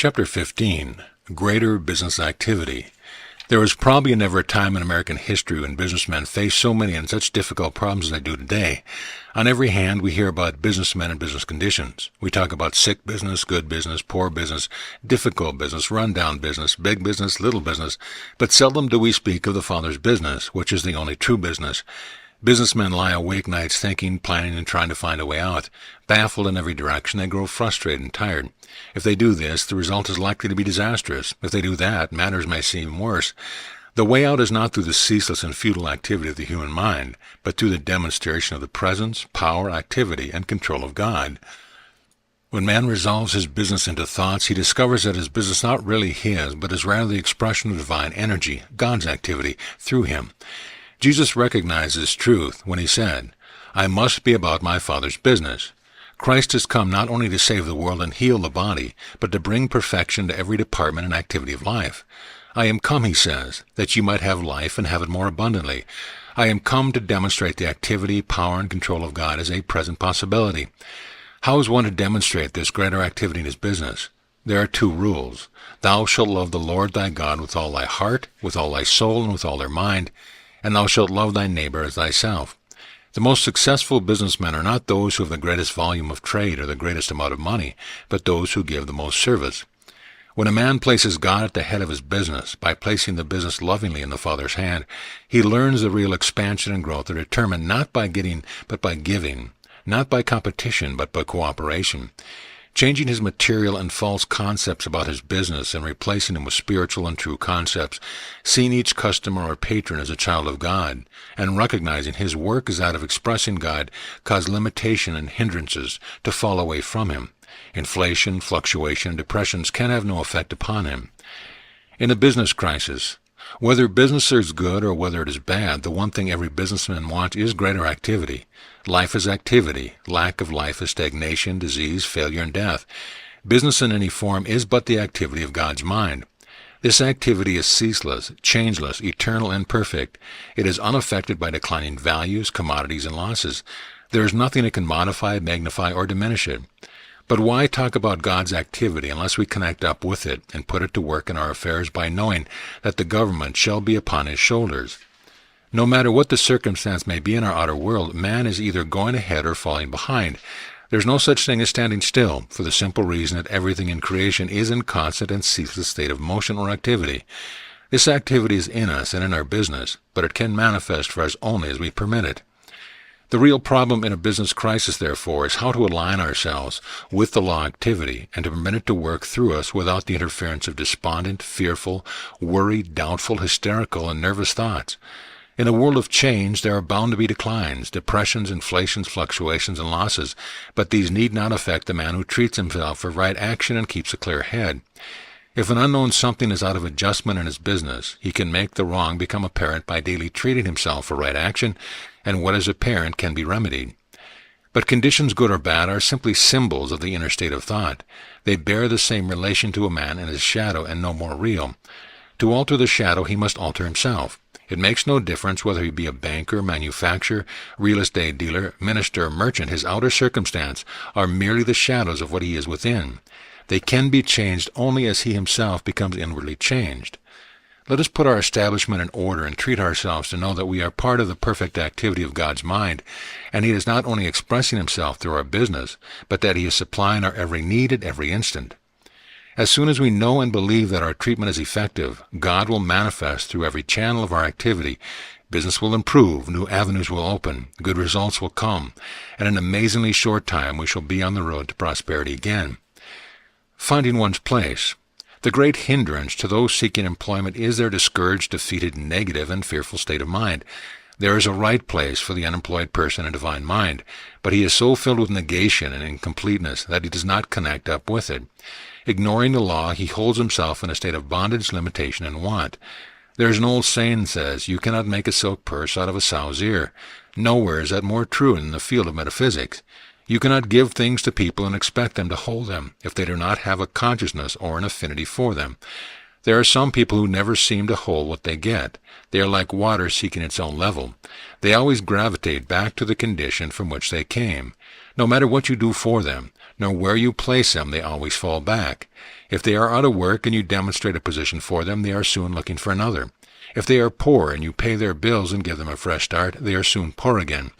Chapter 15. Greater Business Activity. There was probably never a time in American history when businessmen faced so many and such difficult problems as they do today. On every hand, we hear about businessmen and business conditions. We talk about sick business, good business, poor business, difficult business, rundown business, big business, little business, but seldom do we speak of the Father's business, which is the only true business. Businessmen lie awake nights thinking, planning, and trying to find a way out. Baffled in every direction, they grow frustrated and tired. If they do this, the result is likely to be disastrous. If they do that, matters may seem worse. The way out is not through the ceaseless and futile activity of the human mind, but through the demonstration of the presence, power, activity, and control of God. When man resolves his business into thoughts, he discovers that his business is not really his, but is rather the expression of divine energy, God's activity, through him. Jesus recognized this truth when he said, "I must be about my Father's business." Christ has come not only to save the world and heal the body, but to bring perfection to every department and activity of life. "I am come," he says, "that you might have life and have it more abundantly." I am come to demonstrate the activity, power, and control of God as a present possibility. How is one to demonstrate this greater activity in his business? There are two rules. Thou shalt love the Lord thy God with all thy heart, with all thy soul, and with all thy mind, and thou shalt love thy neighbor as thyself. The most successful businessmen are not those who have the greatest volume of trade or the greatest amount of money, but those who give the most service. When a man places God at the head of his business, by placing the business lovingly in the Father's hand, he learns the real expansion and growth are determined not by getting, but by giving, not by competition, but by cooperation. Changing his material and false concepts about his business and replacing them with spiritual and true concepts, seeing each customer or patron as a child of God, and recognizing his work as that of expressing God, cause limitation and hindrances to fall away from him. Inflation, fluctuation, and depressions can have no effect upon him. In a business crisis, whether business is good or whether it is bad, the one thing every businessman wants is greater activity. Life is activity. Lack of life is stagnation, disease, failure, and death. Business in any form is but the activity of God's mind. This activity is ceaseless, changeless, eternal, and perfect. It is unaffected by declining values, commodities, and losses. There is nothing that can modify, magnify, or diminish it. But why talk about God's activity unless we connect up with it and put it to work in our affairs by knowing that the government shall be upon his shoulders? No matter what the circumstance may be in our outer world, man is either going ahead or falling behind. There's no such thing as standing still, for the simple reason that everything in creation is in constant and ceaseless state of motion or activity. This activity is in us and in our business, but it can manifest for us only as we permit it. The real problem in a business crisis, therefore, is how to align ourselves with the law activity and to permit it to work through us without the interference of despondent, fearful, worried, doubtful, hysterical, and nervous thoughts. In a world of change, there are bound to be declines, depressions, inflations, fluctuations, and losses, but these need not affect the man who treats himself for right action and keeps a clear head. If an unknown something is out of adjustment in his business, he can make the wrong become apparent by daily treating himself for right action, and what is apparent can be remedied. But conditions, good or bad, are simply symbols of the inner state of thought. They bear the same relation to a man and his shadow, and no more real. To alter the shadow, he must alter himself. It makes no difference whether he be a banker, manufacturer, real estate dealer, minister, or merchant. His outer circumstance are merely the shadows of what he is within. They can be changed only as he himself becomes inwardly changed. Let us put our establishment in order and treat ourselves to know that we are part of the perfect activity of God's mind, and he is not only expressing himself through our business, but that he is supplying our every need at every instant. As soon as we know and believe that our treatment is effective, God will manifest through every channel of our activity. Business will improve, new avenues will open, good results will come, and in an amazingly short time we shall be on the road to prosperity again. Finding one's place. The great hindrance to those seeking employment is their discouraged, defeated, negative, and fearful state of mind. There is a right place for the unemployed person in divine mind, but he is so filled with negation and incompleteness that he does not connect up with it. Ignoring the law, he holds himself in a state of bondage, limitation, and want. There is an old saying that says, "You cannot make a silk purse out of a sow's ear." Nowhere is that more true than in the field of metaphysics. You cannot give things to people and expect them to hold them if they do not have a consciousness or an affinity for them. There are some people who never seem to hold what they get. They are like water seeking its own level. They always gravitate back to the condition from which they came. No matter what you do for them, nor where you place them they always fall back. If they are out of work and you demonstrate a position for them, they are soon looking for another. If they are poor and you pay their bills and give them a fresh start, they are soon poor again.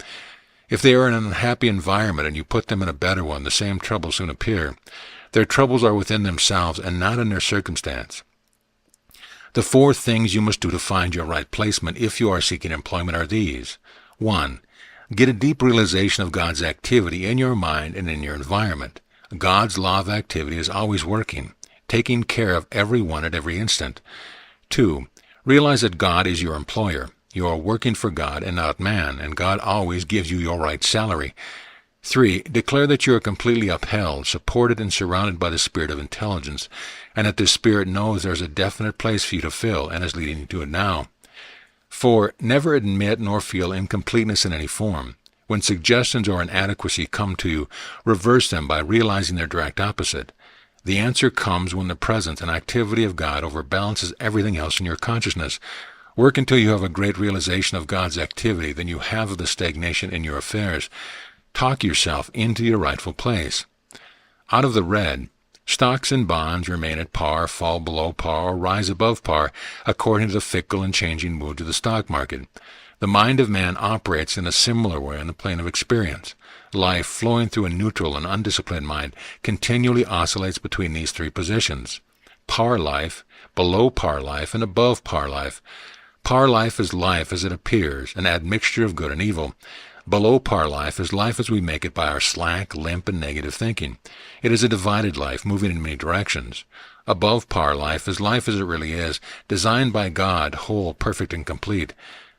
If they are in an unhappy environment and you put them in a better one, the same troubles soon appear. Their troubles are within themselves and not in their circumstance. The 4 things you must do to find your right placement if you are seeking employment are these. 1. Get a deep realization of God's activity in your mind and in your environment. God's law of activity is always working, taking care of everyone at every instant. 2. Realize that God is your employer. You are working for God and not man, and God always gives you your right salary. 3. Declare that you are completely upheld, supported, and surrounded by the spirit of intelligence, and that this spirit knows there is a definite place for you to fill and is leading you to it now. 4. Never admit nor feel incompleteness in any form. When suggestions or inadequacy come to you, reverse them by realizing their direct opposite. The answer comes when the presence and activity of God overbalances everything else in your consciousness. Work until you have a great realization of God's activity than you have of the stagnation in your affairs. Talk yourself into your rightful place. Out of the red, stocks and bonds remain at par, fall below par, or rise above par, according to the fickle and changing moods of the stock market. The mind of man operates in a similar way on the plane of experience. Life, flowing through a neutral and undisciplined mind, continually oscillates between these 3 positions: par life, below par life, and above par life. Par life is life as it appears, an admixture of good and evil. Below par life is life as we make it by our slack, limp, and negative thinking. It is a divided life, moving in many directions. Above par life is life as it really is, designed by God, whole, perfect, and complete.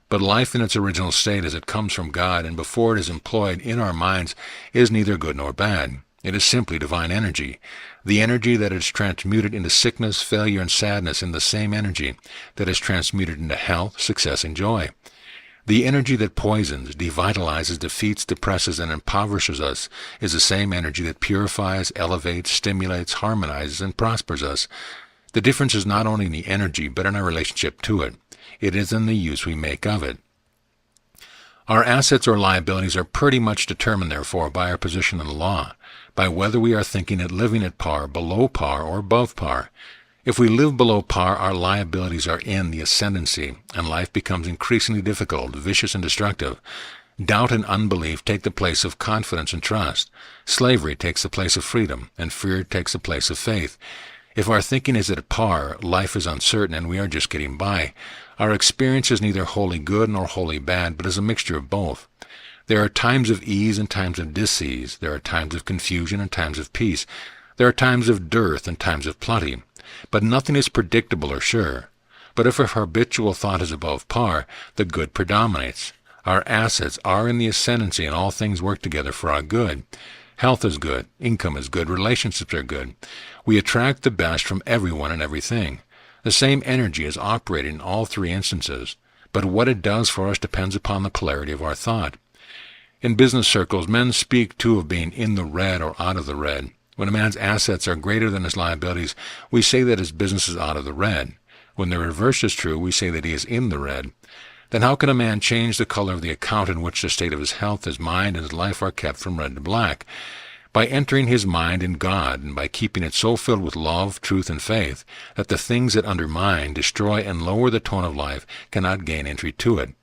But life in its original state as it comes from God and before it is employed in our minds is neither good nor bad. It is simply divine energy, the energy that is transmuted into sickness, failure, and sadness in the same energy that is transmuted into health, success, and joy. The energy that poisons, devitalizes, defeats, depresses, and impoverishes us is the same energy that purifies, elevates, stimulates, harmonizes, and prospers us. The difference is not only in the energy, but in our relationship to it. It is in the use we make of it. Our assets or liabilities are pretty much determined, therefore, by our position in the law, by whether we are thinking at living at par, below par, or above par. If we live below par, our liabilities are in the ascendancy, and life becomes increasingly difficult, vicious, and destructive. Doubt and unbelief take the place of confidence and trust. Slavery takes the place of freedom, and fear takes the place of faith. If our thinking is at par, life is uncertain, and we are just getting by. Our experience is neither wholly good nor wholly bad, but is a mixture of both. There are times of ease and times of dis-ease. There are times of confusion and times of peace. There are times of dearth and times of plenty. But nothing is predictable or sure. But if our habitual thought is above par, the good predominates. Our assets are in the ascendancy, and all things work together for our good. Health is good. Income is good. Relationships are good. We attract the best from everyone and everything. The same energy is operating in all 3 instances, but what it does for us depends upon the polarity of our thought. In business circles, men speak too of being in the red or out of the red. When a man's assets are greater than his liabilities, we say that his business is out of the red. When the reverse is true, we say that he is in the red. Then how can a man change the color of the account in which the state of his health, his mind, and his life are kept from red to black? By entering his mind in God, and by keeping it so filled with love, truth, and faith, that the things that undermine, destroy, and lower the tone of life cannot gain entry to it.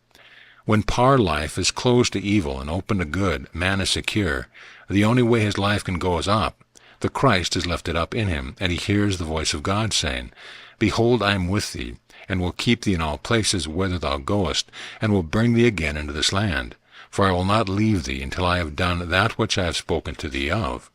When par life is closed to evil and open to good, man is secure. The only way his life can go is up. The Christ is lifted up in him, and he hears the voice of God saying, Behold, I am with thee, and will keep thee in all places whither thou goest, and will bring thee again into this land. For I will not leave thee until I have done that which I have spoken to thee of.